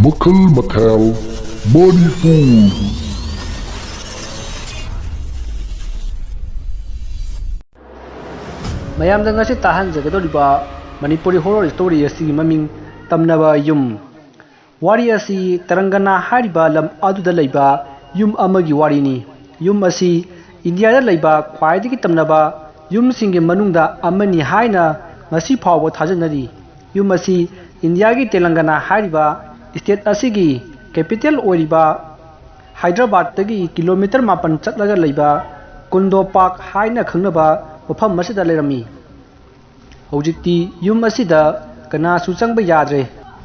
Makal Mathel Manipur. mayamda ngasi tahanjagdoriba Manipuri horror story asi maming tamnaba yum wari asi Tarangana hariba lam aduda laiba yum amagi warini yum asi India da laiba khwaidagi tamnaba yum singe manungda amani haina ngasi phawba thajanari yum asi India gi Telangana hariba state asigi capital oiriba Hyderabad tagi kilometer 9 chatlaga laiba Kundo Park haina khangnaba mafam masida lerami hojikti yum asida kana su changba yadre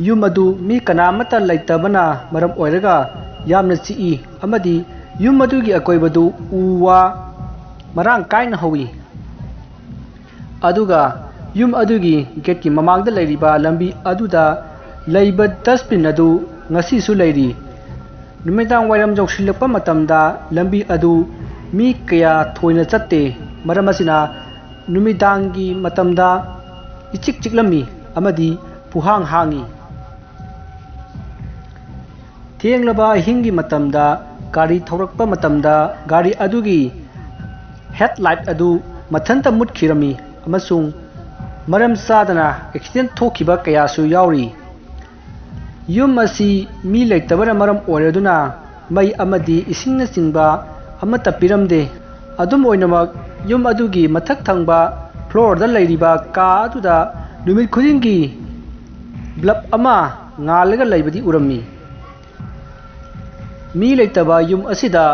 yum adu mi kana mata laitabana maram oiraga yamna chi amadi yum adu gi akoibadu uwa marang kaina hawi aduga yum adu gi gate ki mamangda leiriba lambi aduda leiba dustbin adu ngasi su leiri numidang wairam joksilakpa matamda lambi adu mi kaya thoina chatte maram asina numidangi matamda ichik chiklami amadi puhang hangi thienglaba hingi matamda gari thorakpa matamda gari adugi headlight adu mathanta mutkhirami amasung maram sadana accident thokiba kayasu yauri yum asi mi leitabara maram oiraduna mai amadi isingna singba amata piramde adum oinamak yum adugi mathak thangba floor da leiriba ka aduda numit khudingi blab ama ngalaga leibadi urami mi leitaba yum asida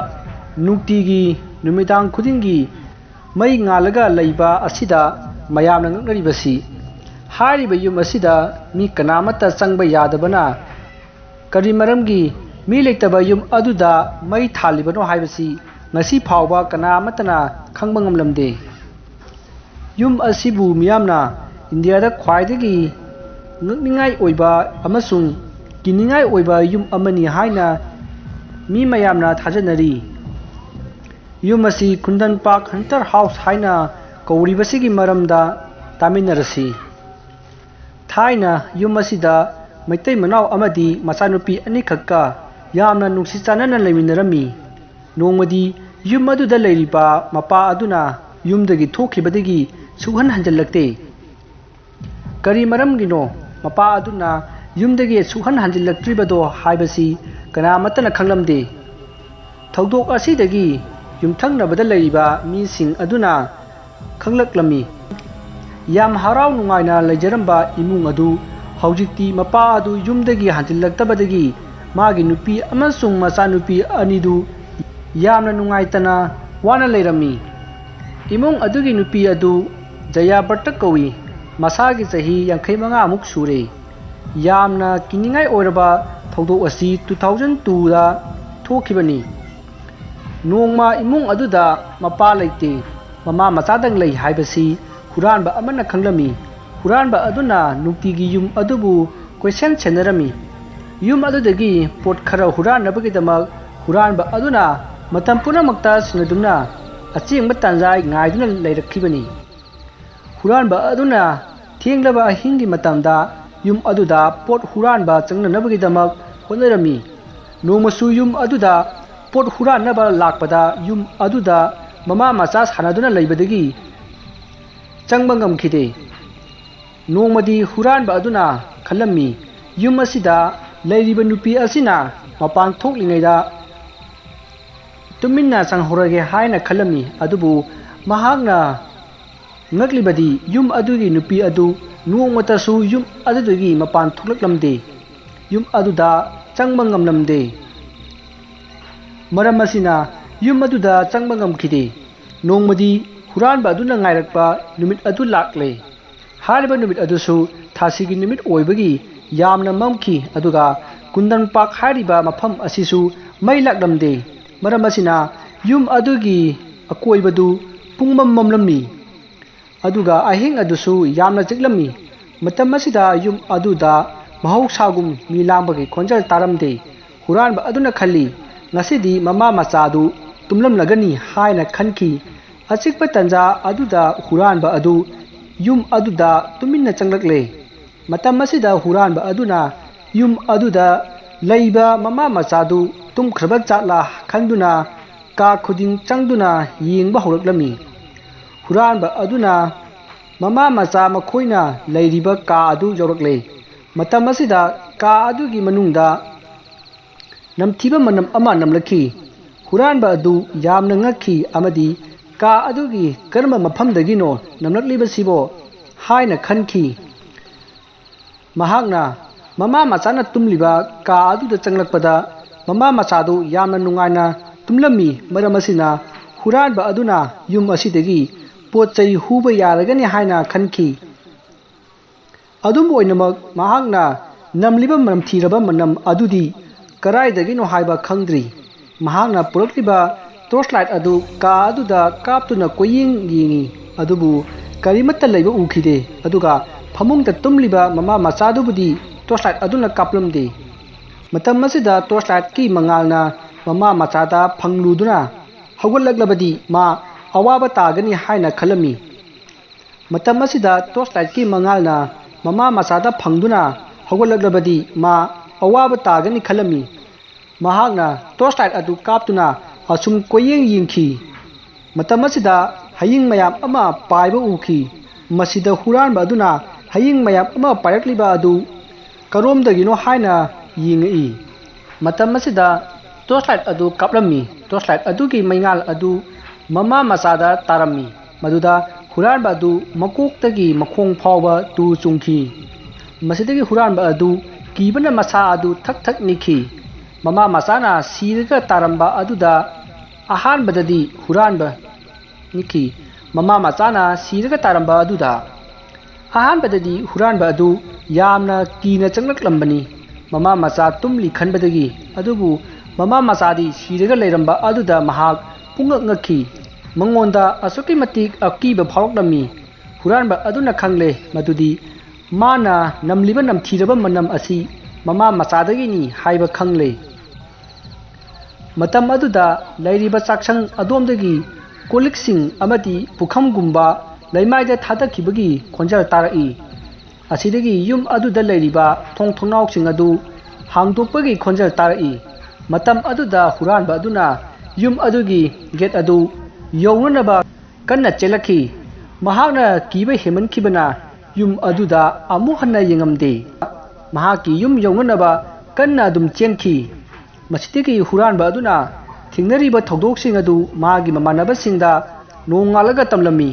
nuktigi numidang khudingi mai ngalaga leiba asida mayamna ngaknaribasi hariba yum asida mi kanamata changba yadabana kari maramgi mi leitaba yum aduda mai thalibano haibasi ngasi phawba kanamatana khangba ngamlamde yum asibu miyamna India da khwaidagi ngakningai oiba amasung kiningai oiba yum amani haina mi mayamna thajanari yum asi Kundan Park Hunter House haina kauribasigi maramda taminarasi thaina yum asida maitai manau amadi machanupi ani khakka yamna nungsi chanana leiminarami nongmadi yum aduda leiriba mapa aduna yumdagi thokibadagi suhan hanjallakte kari maramgino mapa aduna yumdagi suhan hanjallaktribado haibasi kanamatana khanglamde thaudok asidagi yumthangnabada leiriba mising aduna khanglaklami yam harau nungaina lejaramba imung adu haujikti mapa adu yumdagi hanjallaktabadagi magi nupi amasung machanupi anidu yamna nungaitana wana leirami imung adugi nupi adu Jaya Bhatta kawi masagi chahi 85 amuk sure yamna kiningai oiraba thaudok asi 2002 da thokibani nongma imung aduda mapa leite mama machadang lei haibasi huranba amana khanglami huranba aduna nuktigi yum adubu question chenarami yum adudagi pot khara huranabagi damak huranba aduna matam punamakta sinadumna achingba tanjai ngaiduna leirakkhibani huranba aduna thienglaba hingi matamda yum aduda pot huranba changnanabagi damak honarami nongmasu yum aduda pot huranaba lakpada yum aduda mama macha sanaduna leibadagi changba ngamkhide nongmadi huranba aduna khalami yum asida leiriba nupi asina mapang thoklingaida tuminna changhorage haina khalami adubu mahakna ngaklibadi yum adugi nupi adu nuongmatasu yum adugi mapan thoklaklamde yum aduda changba ngamlamde maram asina yum aduda changba ngamkhide nongmadi huranba aduna ngairakpa numit adu lakle hariba numit adusu thasigi numit oibagi yamna mamki aduga Kundan Park hariba mafam asisu mai laklamde maram asina yum adugi akoibadu pungmam mamlammi aduga ahing adusu yamna chiklami matam asida yum aduda mahausagum mi lambagi khonjal taramde huranba aduna khalli ngasidi mama machadu tumlam lagani haina khanki achikpa tanja aduda huranba adu yum aduda tuminna changlakle matam asida huranba aduna yum aduda ꯂꯩꯕ ꯃꯃꯥ ꯃꯆꯥꯗꯨ ꯇꯨꯝꯈ꯭ꯔꯕ ꯖꯥꯠꯂꯥ ꯈꯟꯗꯨꯅ ꯀꯥ ꯈꯨꯗꯤꯡ ꯆꯪꯗꯨꯅ ꯌꯦꯡꯕ ꯍꯧꯔꯛꯂꯝꯃꯤ꯫ ꯍꯨꯔꯥꯟꯕ ꯑꯗꯨꯅ ꯃꯃꯥ ꯃꯆꯥ ꯃꯈꯣꯏꯅ ꯂꯩꯔꯤꯕ ꯀꯥ ꯑꯗꯨ ꯌꯧꯔꯛꯂꯦ꯫ ꯃꯇꯝ ꯑꯁꯤꯗ ꯀꯥ ꯑꯗꯨꯒꯤ ꯃꯅꯨꯡꯗ ꯅꯝꯊꯤꯕ ꯃꯅꯝ ꯑꯃ ꯅꯝꯂꯛꯈꯤ꯫ ꯍꯨꯔꯥꯟꯕ ꯑꯗꯨ ꯌꯥꯝꯅ ꯉꯛꯈꯤ ꯑꯃꯗꯤ ꯀꯥ ꯑꯗꯨꯒꯤ ꯀꯔꯝꯕ ꯃꯐꯝꯗꯒꯤꯅꯣ ꯅꯝꯂꯛꯂꯤꯕꯁꯤꯕꯣ ꯍꯥꯏꯅ ꯈꯟꯈꯤ꯫ ꯃꯍꯥꯛꯅ ꯃꯃꯥ ꯃꯆꯥꯅ ꯇꯨꯝꯂꯤꯕ ꯀꯥ ꯑꯗꯨꯗ ꯆꯪꯂꯛꯄꯗ ꯃꯃꯥ ꯃꯆꯥꯗꯨ ꯌꯥꯝꯅ ꯅꯨꯡꯉꯥꯏꯅ ꯇꯨꯝꯂꯝꯃꯤ꯫ ꯃꯔꯝ ꯑꯁꯤꯅ ꯍꯨꯔꯥꯟꯕ ꯑꯗꯨꯅ ꯌꯨꯝ ꯑꯁꯤꯗꯒꯤ ꯄꯣꯠ ꯆꯩ ꯍꯨꯕ ꯌꯥꯔꯒꯅꯤ ꯍꯥꯏꯅ ꯈꯟꯈꯤ꯫ ꯑꯗꯨꯝ ꯑꯣꯏꯅꯃꯛ ꯃꯍꯥꯛꯅ ꯅꯝꯂꯤꯕ ꯅꯝꯊꯤꯔꯕ ꯃꯅꯝ ꯑꯗꯨꯗꯤ ꯀꯔꯥꯏꯗꯒꯤꯅꯣ ꯍꯥꯏꯕ ꯈꯪꯗ꯭ꯔꯤ꯫ ꯃꯍꯥꯛꯅ ꯄꯨꯔꯛꯂꯤꯕ ꯇꯣꯔꯆꯂꯥꯏꯠ ꯑꯗꯨ ꯀꯥ ꯑꯗꯨꯗ ꯀꯥꯞꯇꯨꯅ ꯀꯣꯏꯌꯦꯡ ꯌꯦꯡꯉꯤ, ꯑꯗꯨꯕꯨ ꯀꯔꯤꯃꯠꯇ ꯂꯩꯕ ꯎꯈꯤꯗꯦ꯫ ꯑꯗꯨꯒ ꯐꯃꯨꯡꯗ ꯇꯨꯝꯂꯤꯕ ꯃꯃꯥ ꯃꯆꯥꯗꯨꯕꯨꯗꯤ ꯇꯣꯔꯆꯂꯥꯏꯠ ꯑꯗꯨꯅ ꯀꯥꯞꯂꯝꯗꯦ꯫ ꯃꯇꯝ ꯑꯁꯤꯗ ꯇꯣꯔꯆꯂꯥꯏꯠꯀꯤ ꯃꯉꯥꯜꯅ ꯃꯃꯥ ꯃꯆꯥꯗ ꯐꯪꯂꯨꯗꯨꯅ ꯍꯧꯒꯠꯂꯛꯂꯕꯗꯤ ꯃꯥ ꯑꯋꯥꯕ ꯇꯥꯒꯅꯤ ꯍꯥꯏꯅ ꯈꯜꯂꯝꯃꯤ꯫ ꯃꯇꯝ ꯑꯁꯤꯗ ꯇꯣꯔꯆꯂꯥꯏꯠꯀꯤ ꯃꯉꯥꯜꯅ ꯃꯃꯥ ꯃꯆꯥꯗ ꯐꯪꯗꯨꯅ ꯍꯧꯒꯠꯂꯛꯂꯕꯗꯤ ꯃꯥ ꯑꯋꯥꯕ ꯇꯥꯒꯅꯤ ꯈꯜꯂꯝꯃꯤ꯫ ꯃꯍꯥꯛꯅ ꯇꯣꯔꯆꯂꯥꯏꯠ ꯑꯗꯨ ꯀꯥꯞꯇꯨꯅ ꯑꯁꯨꯝ ꯀꯣꯏꯌꯦꯡ ꯌꯦꯡꯈꯤ꯫ ꯃꯇꯝ ꯑꯁꯤꯗ ꯍꯌꯤꯡ ꯃꯌꯥꯝ ꯑꯃ ꯄꯥꯏꯕ ꯎꯈꯤ꯫ ꯃꯁꯤꯗ ꯍꯨꯔꯥꯟꯕ ꯑꯗꯨꯅ ꯍꯌꯤꯡ ꯃꯌꯥꯝ ꯑꯃ ꯄꯥꯏꯔꯛꯂꯤꯕ ꯑꯗꯨ ꯀꯔꯣꯝꯗꯒꯤꯅꯣ ꯍꯥꯏꯅ ꯌꯦꯡꯉꯛꯏ꯫ ꯃꯇꯝ ꯑꯁꯤꯗ ꯇꯣꯔꯆꯂꯥꯏꯠ ꯑꯗꯨ ꯀꯥꯞꯂꯝꯃꯤ꯫ ꯇꯣꯔꯆꯂꯥꯏꯠ ꯑꯗꯨꯒꯤ ꯃꯩꯉꯥꯜ ꯑꯗꯨ ꯃꯃꯥ ꯃꯆꯥꯗ ꯇꯥꯔꯝꯃꯤ꯫ ꯃꯗꯨꯗ ꯍꯨꯔꯥꯟꯕ ꯑꯗꯨ ꯃꯀꯣꯛꯇꯒꯤ ꯃꯈꯣꯡ ꯐꯥꯎꯕ ꯇꯨ ꯆꯨꯡꯈꯤ꯫ ꯃꯁꯤꯗꯒꯤ ꯍꯨꯔꯥꯟꯕ ꯑꯗꯨ ꯀꯤꯕꯅ ꯃꯁꯥ ꯑꯗꯨ ꯊꯛ ꯊꯛ ꯅꯤꯛꯈꯤ꯫ ꯃꯃꯥ ꯃꯆꯥꯅ ꯁꯤꯔꯒ ꯇꯥꯔꯝꯕ ꯑꯗꯨꯗ ꯑꯍꯥꯟꯕꯗꯗꯤ ꯍꯨꯔꯥꯟꯕ ꯅꯤꯛꯈꯤ꯫ ꯃꯃꯥ ꯃꯆꯥꯅ ꯁꯤꯔꯒ ꯇꯥꯔꯝꯕ ꯑꯗꯨꯗ ꯑꯍꯥꯟꯕꯗꯗꯤ ꯍꯨꯔꯥꯟꯕ ꯑꯗꯨ ꯌꯥꯝꯅ ꯀꯤꯅ ꯆꯪꯂꯛꯂꯝꯕꯅꯤ ꯃꯃꯥ ꯃꯆꯥ ꯇꯨꯝꯂꯤ ꯈꯟꯕꯗꯒꯤ꯫ ꯑꯗꯨꯕꯨ ꯃꯃꯥ ꯃꯆꯥꯗꯤ ꯁꯤꯔꯒ ꯂꯩꯔꯝꯕ ꯑꯗꯨꯗ ꯃꯍꯥꯛ ꯄꯨꯡꯉꯛ ꯉꯛꯈꯤ꯫ ꯃꯉꯣꯟꯗ ꯑꯁꯨꯛꯀꯤ ꯃꯇꯤꯛ ꯑꯀꯤꯕ ꯐꯥꯎꯔꯛꯂꯝꯃꯤ꯫ ꯍꯨꯔꯥꯟꯕ ꯑꯗꯨꯅ ꯈꯪꯂꯦ ꯃꯗꯨꯗꯤ ꯃꯥꯅ ꯅꯝꯂꯤꯕ ꯅꯝꯊꯤꯔꯕ ꯃꯅꯝ ꯑꯁꯤ ꯃꯃꯥ ꯃꯆꯥꯗꯒꯤꯅꯤ ꯍꯥꯏꯕ ꯈꯪꯂꯦ꯫ ꯃꯇꯝ ꯑꯗꯨꯗ ꯂꯩꯔꯤꯕ ꯆꯥꯛꯁꯪ ꯑꯗꯣꯝꯗꯒꯤ ꯀꯣꯜꯂꯤꯛꯁꯤꯡ ꯑꯃꯗꯤ ꯄꯨꯈꯝꯒꯨꯝꯕ ꯂꯩꯃꯥꯏꯗ ꯊꯥꯗꯈꯤꯕꯒꯤ ꯈꯣꯟꯖꯦꯜ ꯇꯥꯔꯛꯏ꯫ ꯑꯁꯤꯗꯒꯤ ꯌꯨꯝ ꯑꯗꯨꯗ ꯂꯩꯔꯤꯕ ꯊꯣꯡ ꯊꯣꯡꯅꯥꯎꯁꯤꯡ ꯑꯗꯨ ꯍꯥꯡꯗꯣꯛꯄꯒꯤ ꯈꯣꯟꯖꯦꯜ ꯇꯥꯔꯛꯏ꯫ ꯃꯇꯝ ꯑꯗꯨꯗ ꯍꯨꯔꯥꯟꯕ ꯑꯗꯨꯅ ꯌꯨꯝ ꯑꯗꯨꯒꯤ ꯒꯦꯠ ꯑꯗꯨ ꯌꯧꯅꯅꯕ ꯀꯟꯅ ꯆꯦꯜꯂꯛꯈꯤ꯫ ꯃꯍꯥꯛꯅ ꯀꯤꯕ ꯍꯦꯟꯃꯟꯈꯤꯕꯅ ꯌꯨꯝ ꯑꯗꯨꯗ ꯑꯃꯨꯛ ꯍꯟꯅ ꯌꯦꯡꯉꯝꯗꯦ꯫ ꯃꯍꯥꯛꯀꯤ ꯌꯨꯝ ꯌꯧꯅꯅꯕ ꯀꯟꯅ ꯑꯗꯨꯝ ꯆꯦꯟꯈꯤ꯫ ꯃꯁꯤꯗꯒꯤ ꯍꯨꯔꯥꯟꯕ ꯑꯗꯨꯅ ꯊꯦꯡꯅꯔꯤꯕ ꯊꯧꯗꯣꯛꯁꯤꯡ ꯑꯗꯨ ꯃꯥꯒꯤ ꯃꯃꯥꯟꯅꯕꯁꯤꯡꯗ ꯅꯣꯡꯉꯥꯜꯂꯒ ꯇꯝꯂꯝꯃꯤ꯫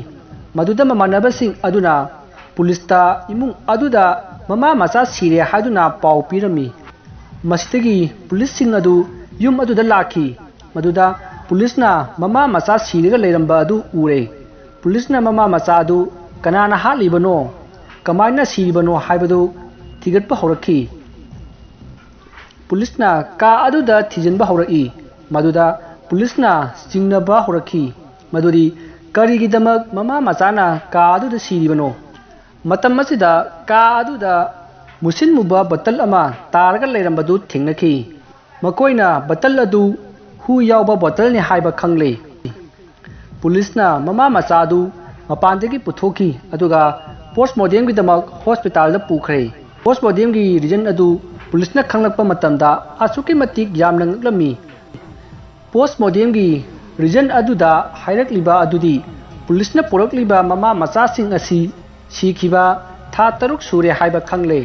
ꯃꯗꯨꯗ ꯃꯃꯥꯟꯅꯕꯁꯤꯡ ꯑꯗꯨꯅ ꯄꯨꯂꯤꯁꯇ ꯏꯃꯨꯡ ꯑꯗꯨꯗ ꯃꯃꯥ ꯃꯆꯥ ꯁꯤꯔꯦ ꯍꯥꯏꯗꯨꯅ ꯄꯥꯎ ꯄꯤꯔꯝꯃꯤ꯫ ꯃꯁꯤꯗꯒꯤ ꯄꯨꯂꯤꯁꯁꯤꯡ ꯑꯗꯨ ꯌꯨꯝ ꯑꯗꯨꯗ ꯂꯥꯛꯈꯤ꯫ ꯃꯗꯨꯗ ꯄꯨꯂꯤꯁꯅ ꯃꯃꯥ ꯃꯆꯥ ꯁꯤꯔꯒ ꯂꯩꯔꯝꯕ ꯑꯗꯨ ꯎꯔꯦ꯫ ꯄꯨꯂꯤꯁꯅ ꯃꯃꯥ ꯃꯆꯥ ꯑꯗꯨ ꯀꯅꯥꯅ ꯍꯥꯠꯂꯤꯕꯅꯣ, ꯀꯃꯥꯏꯅ ꯁꯤꯔꯤꯕꯅꯣ ꯍꯥꯏꯕꯗꯨ ꯊꯤꯒꯠꯄ ꯍꯧꯔꯛꯈꯤ꯫ ꯄꯨꯂꯤꯁꯅ ꯀꯥ ꯑꯗꯨꯗ ꯊꯤꯖꯤꯟꯕ ꯍꯧꯔꯛꯏ꯫ ꯃꯗꯨꯗ ꯄꯨꯂꯤꯁꯅ ꯆꯤꯡꯅꯕ ꯍꯧꯔꯛꯈꯤ ꯃꯗꯨꯗꯤ ꯀꯔꯤꯒꯤꯗꯃꯛ ꯃꯃꯥ ꯃꯆꯥꯅ ꯀꯥ ꯑꯗꯨꯗ ꯁꯤꯔꯤꯕꯅꯣ꯫ ꯃꯇꯝ ꯑꯁꯤꯗ ꯀꯥ ꯑꯗꯨꯗ ꯃꯨꯁꯤꯟ ꯃꯨꯕ ꯕꯣꯇꯜ ꯑꯃ ꯇꯥꯔꯒ ꯂꯩꯔꯝꯕꯗꯨ ꯊꯦꯡꯅꯈꯤ꯫ ꯃꯈꯣꯏꯅ ꯕꯣꯇꯜ ꯑꯗꯨ ꯍꯨ ꯌꯥꯎꯕ ꯕꯣꯇꯜꯅꯤ ꯍꯥꯏꯕ ꯈꯪꯂꯦ꯫ ꯄꯨꯂꯤꯁꯅ ꯃꯃꯥ ꯃꯆꯥ ꯑꯗꯨ ꯃꯄꯥꯟꯗꯒꯤ ꯄꯨꯊꯣꯛꯈꯤ ꯑꯗꯨꯒ ꯄꯣꯁ꯭ꯠꯃꯣꯔꯇꯦꯝꯒꯤꯗꯃꯛ ꯍꯣꯁꯄꯤꯇꯥꯜꯗ ꯄꯨꯈ꯭ꯔꯦ꯫ ꯄꯣꯁ꯭ꯠꯃꯣꯔꯇꯦꯝꯒꯤ ꯔꯤꯖꯜ ꯑꯗꯨ ꯄꯨꯂꯤꯁꯅ ꯈꯪꯂꯛꯄ ꯃꯇꯝꯗ ꯑꯁꯨꯛꯀꯤ ꯃꯇꯤꯛ ꯌꯥꯝꯅ ꯉꯛꯂꯝꯃꯤ꯫ ꯄꯣꯁ꯭ꯠꯃꯣꯔꯇꯦꯝꯒꯤ ꯔꯤꯖꯜ ꯑꯗꯨꯗ ꯍꯥꯏꯔꯛꯂꯤꯕ ꯑꯗꯨꯗꯤ ꯄꯨꯂꯤꯁꯅ ꯄꯨꯔꯛꯂꯤꯕ ꯃꯃꯥ ꯃꯆꯥꯁꯤꯡ ꯑꯁꯤ ꯁꯤꯈꯤꯕ ꯊꯥ 6 ꯁꯨꯔꯦ ꯍꯥꯏꯕ ꯈꯪꯂꯦ꯫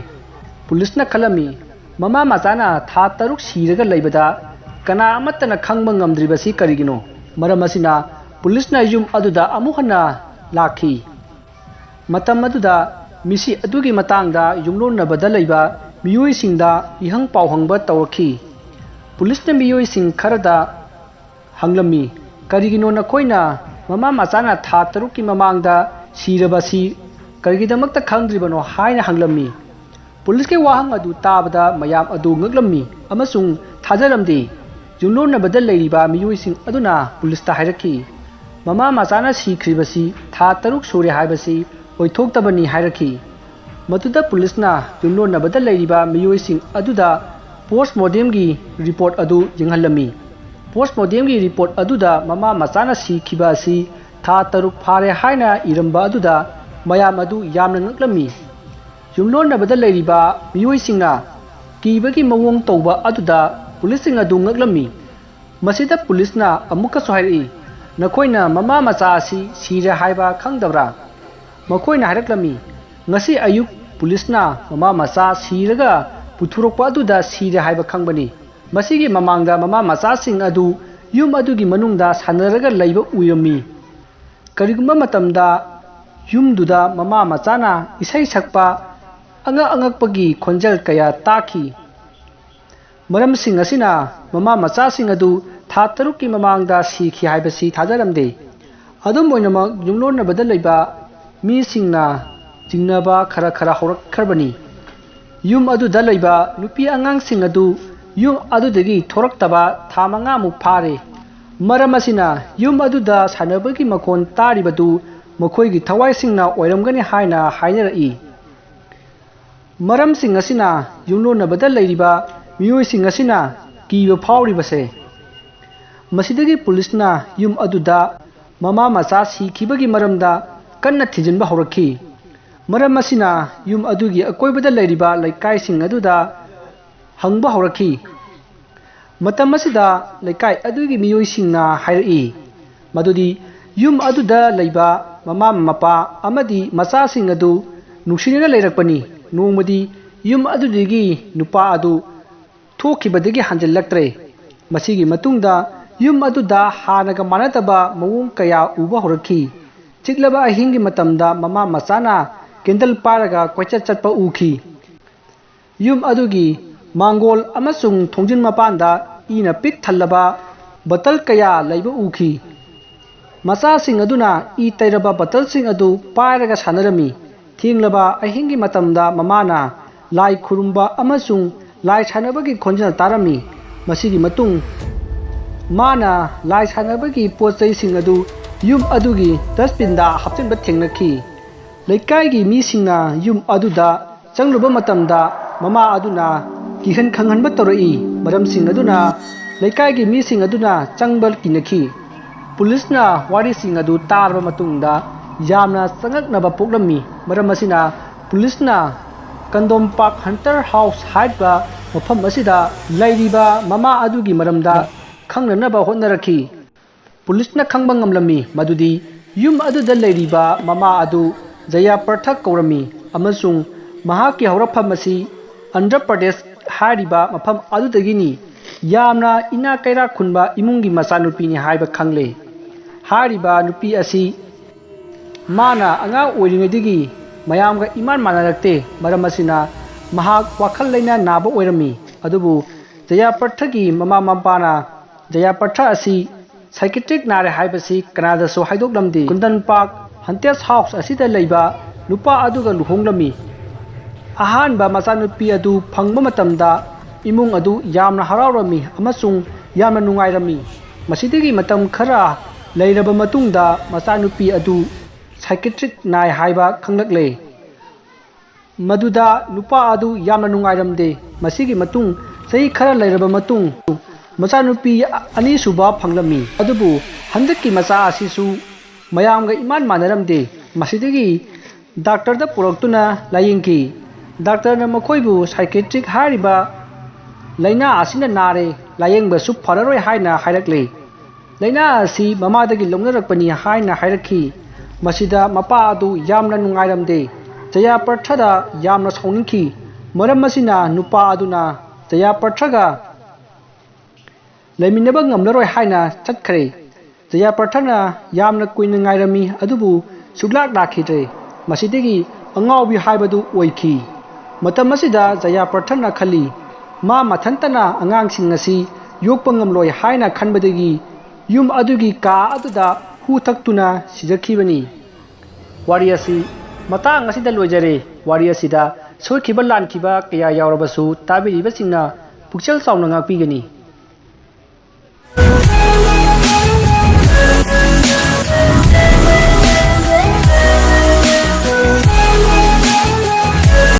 ꯄꯨꯂꯤꯁꯅ ꯈꯜꯂꯝꯃꯤ ꯃꯃꯥ ꯃꯆꯥꯅ ꯊꯥ 6 ꯁꯤꯔꯒ ꯂꯩꯕꯗ ꯀꯅꯥ ꯑꯃꯠꯇꯅ ꯈꯪꯕ ꯉꯝꯗ꯭ꯔꯤꯕꯁꯤ ꯀꯔꯤꯒꯤꯅꯣ꯫ ꯃꯔꯝ ꯑꯁꯤꯅ ꯄꯨꯂꯤꯁꯅ ꯌꯨꯝ ꯑꯗꯨꯗ ꯑꯃꯨꯛ ꯍꯟꯅ ꯂꯥꯛꯈꯤ꯫ ꯃꯇꯝ ꯑꯗꯨꯗ ꯃꯤꯁꯤ ꯑꯗꯨꯒꯤ ꯃꯇꯥꯡꯗ ꯌꯨꯝꯂꯣꯟꯅꯕꯗ ꯂꯩꯕ ꯃꯤꯑꯣꯏꯁꯤꯡꯗ ꯏꯍꯪ ꯄꯥꯎꯍꯪꯕ ꯇꯧꯔꯛꯈꯤ꯫ ꯄꯨꯂꯤꯁꯅ ꯃꯤꯑꯣꯏꯁꯤꯡ ꯈꯔꯗ ꯍꯪꯂꯝꯃꯤ, ꯀꯔꯤꯒꯤꯅꯣ ꯅꯈꯣꯏꯅ ꯃꯃꯥ ꯃꯆꯥꯅ ꯊꯥ 6ꯀꯤ ꯃꯃꯥꯡꯗ ꯁꯤꯔꯕꯁꯤ ꯀꯔꯤꯒꯤꯗꯃꯛꯇ ꯈꯪꯗ꯭ꯔꯤꯕꯅꯣ ꯍꯥꯏꯅ ꯍꯪꯂꯝꯃꯤ꯫ ꯄꯨꯂꯤꯁꯀꯤ ꯋꯥꯍꯪ ꯑꯗꯨ ꯇꯥꯕꯗ ꯃꯌꯥꯝ ꯑꯗꯨ ꯉꯛꯂꯝꯃꯤ ꯑꯃꯁꯨꯡ ꯊꯥꯖꯔꯝꯗꯦ꯫ ꯌꯨꯝꯂꯣꯟꯅꯕꯗ ꯂꯩꯔꯤꯕ ꯃꯤꯑꯣꯏꯁꯤꯡ ꯑꯗꯨꯅ ꯄꯨꯂꯤꯁꯇ ꯍꯥꯏꯔꯛꯈꯤ, ꯃꯃꯥ ꯃꯆꯥꯅ ꯁꯤꯈ꯭ꯔꯤꯕꯁꯤ ꯊꯥ 6 ꯁꯨꯔꯦ ꯍꯥꯏꯕꯁꯤ ꯑꯣꯏꯊꯣꯛꯇꯕꯅꯤ ꯍꯥꯏꯔꯛꯈꯤ꯫ ꯃꯗꯨꯗ ꯄꯨꯂꯤꯁꯅ ꯌꯨꯝꯂꯣꯟꯅꯕꯗ ꯂꯩꯔꯤꯕ ꯃꯤꯑꯣꯏꯁꯤꯡ ꯑꯗꯨꯗ ꯄꯣꯁ꯭ꯠꯃꯣꯔꯇꯦꯝꯒꯤ ꯔꯤꯄꯣꯔꯠ ꯑꯗꯨ ꯌꯦꯡꯍꯜꯂꯝꯃꯤ꯫ ꯄꯣꯁ꯭ꯠꯃꯣꯔꯇꯦꯝꯒꯤ ꯔꯤꯄꯣꯔꯠ ꯑꯗꯨꯗ ꯃꯃꯥ ꯃꯆꯥꯅ ꯁꯤꯈꯤꯕ ꯑꯁꯤ ꯊꯥ 6 ꯐꯥꯔꯦ ꯍꯥꯏꯅ ꯏꯔꯝꯕ ꯑꯗꯨꯗ ꯃꯌꯥꯝ ꯑꯗꯨ ꯌꯥꯝꯅ ꯉꯛꯂꯝꯃꯤ꯫ ꯌꯨꯝꯂꯣꯟꯅꯕꯗ ꯂꯩꯔꯤꯕ ꯃꯤꯑꯣꯏꯁꯤꯡꯅ ꯀꯤꯕꯒꯤ ꯃꯑꯣꯡ ꯇꯧꯕ ꯑꯗꯨꯗ ꯄꯨꯂꯤꯁꯁꯤꯡ ꯑꯗꯨ ꯉꯛꯂꯝꯃꯤ꯫ ꯃꯁꯤꯗ ꯄꯨꯂꯤꯁꯅ ꯑꯃꯨꯛꯀꯁꯨ ꯍꯥꯏꯔꯛꯏ, "ꯅꯈꯣꯏꯅ ꯃꯃꯥ ꯃꯆꯥ ꯑꯁꯤ ꯁꯤꯔꯦ ꯍꯥꯏꯕ ꯈꯪꯗꯕ꯭ꯔꯥ?" ꯃꯈꯣꯏꯅ ꯍꯥꯏꯔꯛꯂꯝꯃꯤ, "ꯉꯁꯤ ꯑꯌꯨꯛ ꯄꯨꯂꯤꯁꯅ ꯃꯃꯥ ꯃꯆꯥ ꯁꯤꯔꯒ ꯄꯨꯊꯣꯔꯛꯄ ꯑꯗꯨꯗ ꯁꯤꯔꯦ ꯍꯥꯏꯕ ꯈꯪꯕꯅꯤ꯫ ꯃꯁꯤꯒꯤ ꯃꯃꯥꯡꯗ ꯃꯃꯥ ꯃꯆꯥꯁꯤꯡ ꯑꯗꯨ ꯌꯨꯝ ꯑꯗꯨꯒꯤ ꯃꯅꯨꯡꯗ ꯁꯥꯟꯅꯔꯒ ꯂꯩꯕ ꯎꯔꯝꯃꯤ꯫ ꯀꯔꯤꯒꯨꯝꯕ ꯃꯇꯝꯗ ꯌꯨꯝꯗꯨꯗ ꯃꯃꯥ ꯃꯆꯥꯅ ꯏꯁꯩ ꯁꯛꯄ ꯑꯉꯛꯄꯒꯤ ꯈꯣꯟꯖꯦꯜ ꯀꯌꯥ ꯇꯥꯈꯤ꯫ ꯃꯔꯝꯁꯤꯡ ꯑꯁꯤꯅ ꯃꯃꯥ ꯃꯆꯥꯁꯤꯡ ꯑꯗꯨ ꯊꯥ 6ꯀꯤ ꯃꯃꯥꯡꯗ ꯁꯤꯈꯤ ꯍꯥꯏꯕꯁꯤ ꯊꯥꯖꯔꯝꯗꯦ꯫ ꯑꯗꯨꯝ ꯑꯣꯏꯅꯃꯛ ꯌꯨꯝꯂꯣꯟꯅꯕꯗ ꯂꯩꯕ ꯃꯤꯁꯤꯡꯅ ꯆꯤꯡꯅꯕ ꯈꯔ ꯍꯧꯔꯛꯈ꯭ꯔꯕꯅꯤ꯫ ꯌꯨꯝ ꯑꯗꯨꯗ ꯂꯩꯕ ꯅꯨꯄꯤ ꯑꯉꯥꯡꯁꯤꯡ ꯑꯗꯨ ꯌꯨꯝ ꯑꯗꯨꯗꯒꯤ ꯊꯣꯔꯛꯇꯕ ꯊꯥ 5ꯃꯨꯛ ꯐꯥꯔꯦ꯫ ꯃꯔꯝ ꯑꯁꯤꯅ ꯌꯨꯝ ꯑꯗꯨꯗ ꯁꯥꯟꯅꯕꯒꯤ ꯃꯈꯣꯟ ꯇꯥꯔꯤꯕꯗꯨ ꯃꯈꯣꯏꯒꯤ ꯊꯋꯥꯏꯁꯤꯡꯅ ꯑꯣꯏꯔꯝꯒꯅꯤ ꯍꯥꯏꯅ ꯍꯥꯏꯅꯔꯛꯏ꯫ ꯃꯔꯝꯁꯤꯡ ꯑꯁꯤꯅ ꯌꯨꯝꯂꯣꯟꯅꯕꯗ ꯂꯩꯔꯤꯕ ꯃꯤꯑꯣꯏꯁꯤꯡ ꯑꯁꯤꯅ ꯀꯤꯕ ꯐꯥꯎꯔꯤꯕꯁꯦ꯫ ꯃꯁꯤꯗꯒꯤ ꯄꯨꯂꯤꯁꯅ ꯌꯨꯝ ꯑꯗꯨꯗ ꯃꯃꯥ ꯃꯆꯥ ꯁꯤꯈꯤꯕꯒꯤ ꯃꯔꯝꯗ ꯀꯟꯅ ꯊꯤꯖꯤꯟꯕ ꯍꯧꯔꯛꯈꯤ꯫ ꯃꯔꯝ ꯑꯁꯤꯅ ꯌꯨꯝ ꯑꯗꯨꯒꯤ ꯑꯀꯣꯏꯕꯗ ꯂꯩꯔꯤꯕ ꯂꯩꯀꯥꯏꯁꯤꯡ ꯑꯗꯨꯗ ꯍꯪꯕ ꯍꯧꯔꯛꯈꯤ꯫ ꯃꯇꯝ ꯑꯁꯤꯗ ꯂꯩꯀꯥꯏ ꯑꯗꯨꯒꯤ ꯃꯤꯑꯣꯏꯁꯤꯡꯅ ꯍꯥꯏꯔꯛꯏ ꯃꯗꯨꯗꯤ ꯌꯨꯝ ꯑꯗꯨꯗ ꯂꯩꯕ ꯃꯃꯥ ꯃꯄꯥ ꯑꯃꯗꯤ ꯃꯆꯥꯁꯤꯡ ꯑꯗꯨ ꯅꯨꯡꯁꯤꯅꯅ ꯂꯩꯔꯛꯄꯅꯤ꯫ ꯅꯣꯡꯃꯗꯤ ꯌꯨꯝ ꯑꯗꯨꯗꯒꯤ ꯅꯨꯄꯥ ꯑꯗꯨ ꯊꯣꯛꯈꯤꯕꯗꯒꯤ ꯍꯟꯖꯤꯜꯂꯛꯇ꯭ꯔꯦ꯫ ꯃꯁꯤꯒꯤ ꯃꯇꯨꯡꯗ ꯌꯨꯝ ꯑꯗꯨꯗ ꯍꯥꯟꯅꯒ ꯃꯥꯟꯅꯗꯕ ꯃꯑꯣꯡ ꯀꯌꯥ ꯎꯕ ꯍꯧꯔꯛꯈꯤ꯫ ꯆꯤꯛꯂꯕ ꯑꯍꯤꯡꯒꯤ ꯃꯇꯝꯗ ꯃꯃꯥ ꯃꯆꯥꯅ ꯀꯦꯟꯗꯜ ꯄꯥꯏꯔꯒ ꯀꯣꯏꯆꯠ ꯆꯠꯄ ꯎꯈꯤ꯫ ꯌꯨꯝ ꯑꯗꯨꯒꯤ ꯃꯥꯡꯒꯣꯜ ꯑꯃꯁꯨꯡ ꯊꯣꯡꯖꯤꯟ ꯃꯄꯥꯟꯗ ꯏꯅ ꯄꯤꯛ ꯊꯜꯂꯕ ꯕꯣꯇꯜ ꯀꯌꯥ ꯂꯩꯕ ꯎꯈꯤ꯫ ꯃꯆꯥꯁꯤꯡ ꯑꯗꯨꯅ ꯏ ꯇꯩꯔꯕ ꯕꯣꯇꯜꯁꯤꯡ ꯑꯗꯨ ꯄꯥꯏꯔꯒ ꯁꯥꯟꯅꯔꯝꯃꯤ꯫ ꯊꯦꯡꯂꯕ ꯑꯍꯤꯡꯒꯤ ꯃꯇꯝꯗ ꯃꯃꯥꯅ ꯂꯥꯏ ꯈꯨꯔꯨꯝꯕ ꯑꯃꯁꯨꯡ ꯂꯥꯏ ꯁꯥꯟꯅꯕꯒꯤ ꯈꯣꯟꯖꯦꯜ ꯇꯥꯔꯝꯃꯤ꯫ ꯃꯁꯤꯒꯤ ꯃꯇꯨꯡ ꯃꯥꯅ ꯂꯥꯏ ꯁꯥꯟꯅꯕꯒꯤ ꯄꯣꯠꯆꯩꯁꯤꯡ ꯑꯗꯨ ꯌꯨꯝ ꯑꯗꯨꯒꯤ ꯗꯁꯕꯤꯟꯗ ꯍꯥꯞꯆꯤꯟꯕ ꯊꯦꯡꯅꯈꯤ꯫ ꯂꯩꯀꯥꯏꯒꯤ ꯃꯤꯁꯤꯡꯅ ꯌꯨꯝ ꯑꯗꯨꯗ ꯆꯪꯂꯨꯕ ꯃꯇꯝꯗ ꯃꯃꯥ ꯑꯗꯨꯅ ꯀꯤꯍꯟ ꯈꯪꯍꯟꯕ ꯇꯧꯔꯛꯏ꯫ ꯃꯔꯝꯁꯤꯡ ꯑꯗꯨꯅ ꯂꯩꯀꯥꯏꯒꯤ ꯃꯤꯁꯤꯡ ꯑꯗꯨꯅ ꯆꯪꯕ ꯀꯤꯅꯈꯤ꯫ ꯄꯨꯂꯤꯁꯅ ꯋꯥꯔꯤꯁꯤꯡ ꯑꯗꯨ ꯇꯥꯔꯕ ꯃꯇꯨꯡꯗ ꯌꯥꯝꯅ ꯆꯉꯛꯅꯕ ꯄꯣꯛꯂꯝꯃꯤ꯫ ꯃꯔꯝ ꯑꯁꯤꯅ ꯄꯨꯂꯤꯁꯅ ꯀꯟꯗꯣꯝꯄꯥꯛ ꯍꯟꯇꯔ ꯍꯥꯎꯁ ꯍꯥꯏꯔꯤꯕ ꯃꯐꯝ ꯑꯁꯤꯗ ꯂꯩꯔꯤꯕ ꯃꯃꯥ ꯑꯗꯨꯒꯤ ꯃꯔꯝꯗ ꯈꯪꯅꯅꯕ ꯍꯣꯠꯅꯔꯛꯈꯤ꯫ ꯄꯨꯂꯤꯁꯅ ꯈꯪꯕ ꯉꯝꯂꯝꯃꯤ ꯃꯗꯨꯗꯤ ꯌꯨꯝ ꯑꯗꯨꯗ ꯂꯩꯔꯤꯕ ꯃꯃꯥ ꯑꯗꯨ ꯖꯌꯥ ꯄꯥꯊꯛ ꯀꯧꯔꯝꯃꯤ ꯑꯃꯁꯨꯡ ꯃꯍꯥꯛꯀꯤ ꯍꯧꯔꯛꯐꯝ ꯑꯁꯤ ꯑꯟꯙ꯭ꯔ ꯄ꯭ꯔꯗꯦꯁ ꯍꯥꯏꯔꯤꯕ ꯃꯐꯝ ꯑꯗꯨꯗꯒꯤꯅꯤ꯫ ꯌꯥꯝꯅ ꯏꯅꯥꯛ ꯀꯩꯔꯥꯛ ꯈꯨꯟꯕ ꯏꯃꯨꯡꯒꯤ ꯃꯆꯥꯅꯨꯄꯤꯅꯤ ꯍꯥꯏꯕ ꯈꯪꯂꯦ꯫ ꯍꯥꯏꯔꯤꯕ ꯅꯨꯄꯤ ꯑꯁꯤ ꯃꯥꯅ ꯑꯉꯥꯡ ꯑꯣꯏꯔꯤꯉꯩꯗꯒꯤ ꯃꯌꯥꯝꯒ ꯏꯃꯥꯟ ꯃꯥꯟꯅꯔꯛꯇꯦ꯫ ꯃꯔꯝ ꯑꯁꯤꯅ ꯃꯍꯥꯛ ꯋꯥꯈꯜ ꯂꯩꯅꯥ ꯅꯥꯕ ꯑꯣꯏꯔꯝꯃꯤ꯫ ꯑꯗꯨꯕꯨ ꯖꯌꯥ ꯄꯥꯊꯛꯀꯤ ꯃꯃꯥ ꯃꯄꯥꯅ ꯖꯌꯥ ꯄꯥꯊꯛ ꯑꯁꯤ ꯁꯥꯏꯀꯤꯌꯥꯇ꯭ꯔꯤꯛ ꯅꯥꯔꯦ ꯍꯥꯏꯕꯁꯤ ꯀꯅꯥꯗꯁꯨ ꯍꯥꯏꯗꯣꯛꯂꯝꯗꯦ꯫ ꯀꯨꯟꯗꯟꯄꯥꯛ ꯍꯟꯇꯦꯖ ꯍꯥꯎꯁ ꯑꯁꯤꯗ ꯂꯩꯕ ꯅꯨꯄꯥ ꯑꯗꯨꯒ ꯂꯨꯍꯣꯡꯂꯝꯃꯤ꯫ ꯑꯍꯥꯟꯕ ꯃꯆꯥꯅꯨꯄꯤ ꯑꯗꯨ ꯐꯪꯕ ꯃꯇꯝꯗ ꯏꯃꯨꯡ ꯑꯗꯨ ꯌꯥꯝꯅ ꯍꯔꯥꯎꯔꯝꯃꯤ ꯑꯃꯁꯨꯡ ꯌꯥꯝꯅ ꯅꯨꯡꯉꯥꯏꯔꯝꯃꯤ꯫ ꯃꯁꯤꯗꯒꯤ ꯃꯇꯝ ꯈꯔ ꯂꯩꯔꯕ ꯃꯇꯨꯡꯗ ꯃꯆꯥꯅꯨꯄꯤ ꯑꯗꯨ ꯁꯥꯏꯀꯤꯌꯥꯇ꯭ꯔꯤꯛ ꯅꯥꯏ ꯍꯥꯏꯕ ꯈꯪꯂꯛꯂꯦ꯫ ꯃꯗꯨꯗ ꯅꯨꯄꯥ ꯑꯗꯨ ꯌꯥꯝꯅ ꯅꯨꯡꯉꯥꯏꯔꯝꯗꯦ꯫ ꯃꯁꯤꯒꯤ ꯃꯇꯨꯡ ꯆꯍꯤ ꯈꯔ ꯂꯩꯔꯕ ꯃꯇꯨꯡ ꯃꯆꯥꯅꯨꯄꯤ ꯑꯅꯤꯁꯨꯕ ꯐꯪꯂꯝꯃꯤ꯫ ꯑꯗꯨꯕꯨ ꯍꯟꯗꯛꯀꯤ ꯃꯆꯥ ꯑꯁꯤꯁꯨ ꯃꯌꯥꯝꯒ ꯏꯃꯥꯟ ꯃꯥꯟꯅꯔꯝꯗꯦ꯫ ꯃꯁꯤꯗꯒꯤ ꯗꯥꯛꯇꯔꯗ ꯄꯨꯔꯛꯇꯨꯅ ꯂꯥꯌꯦꯡꯈꯤ꯫ ꯗꯥꯛꯇꯔꯅ ꯃꯈꯣꯏꯕꯨ ꯁꯥꯏꯀꯤꯌꯥꯇ꯭ꯔꯤꯛ ꯍꯥꯏꯔꯤꯕ ꯂꯩꯅꯥ ꯑꯁꯤꯅ ꯅꯥꯔꯦ, ꯂꯥꯌꯦꯡꯕꯁꯨ ꯐꯔꯔꯣꯏ ꯍꯥꯏꯅ ꯍꯥꯏꯔꯛꯂꯦ꯫ ꯂꯩꯅꯥ ꯑꯁꯤ ꯃꯃꯥꯗꯒꯤ ꯂꯧꯅꯔꯛꯄꯅꯤ ꯍꯥꯏꯅ ꯍꯥꯏꯔꯛꯈꯤ꯫ ꯃꯁꯤꯗ ꯃꯄꯥ ꯑꯗꯨ ꯌꯥꯝꯅ ꯅꯨꯡꯉꯥꯏꯔꯝꯗꯦ꯫ ꯖꯌꯥ ꯄꯥꯊꯛꯗ ꯌꯥꯝꯅ ꯁꯥꯎꯅꯤꯡꯈꯤ꯫ ꯃꯔꯝ ꯑꯁꯤꯅ ꯅꯨꯄꯥ ꯑꯗꯨꯅ ꯖꯌꯥ ꯄꯥꯊꯛꯒ ꯂꯩꯃꯤꯟꯅꯕ ꯉꯝꯂꯔꯣꯏ ꯍꯥꯏꯅ ꯆꯠꯈ꯭ꯔꯦ꯫ ꯖꯌꯥ ꯄꯥꯊꯛꯅ ꯌꯥꯝꯅ ꯀꯨꯏꯅ ꯉꯥꯏꯔꯝꯃꯤ ꯑꯗꯨꯕꯨ ꯁꯨꯛꯂꯥꯛ ꯂꯥꯛꯈꯤꯗ꯭ꯔꯦ꯫ ꯃꯁꯤꯗꯒꯤ ꯑꯉꯥꯎꯕꯤ ꯍꯥꯏꯕꯗꯨ ꯑꯣꯏꯈꯤ꯫ ꯃꯇꯝ ꯑꯁꯤꯗ ꯖꯌꯥ ꯄꯥꯊꯛꯅ ꯈꯜꯂꯤ ꯃꯥ ꯃꯊꯟꯇꯅ ꯑꯉꯥꯡꯁꯤꯡ ꯑꯁꯤ ꯌꯣꯛꯄ ꯉꯝꯂꯣꯏ ꯍꯥꯏꯅ ꯈꯟꯕꯗꯒꯤ ꯌꯨꯝ ꯑꯗꯨꯒꯤ ꯀꯥ ꯑꯗꯨꯗ ꯍꯨ ꯊꯛꯇꯨꯅ ꯁꯤꯖꯈꯤꯕꯅꯤ꯫ ꯋꯥꯔꯤ ꯑꯁꯤ ꯃꯇꯥꯡ ꯑꯁꯤꯗ ꯂꯣꯏꯖꯔꯦ꯫ ꯋꯥꯔꯤ ꯑꯁꯤꯗ ꯁꯣꯏꯈꯤꯕ ꯂꯥꯟꯈꯤꯕ ꯀꯌꯥ ꯌꯥꯎꯔꯕꯁꯨ ꯇꯥꯕꯤꯔꯤꯕꯁꯤꯡꯅ ꯄꯨꯛꯆꯦꯜ ꯆꯥꯎꯅ ꯉꯥꯛꯄꯤꯒꯅꯤ꯫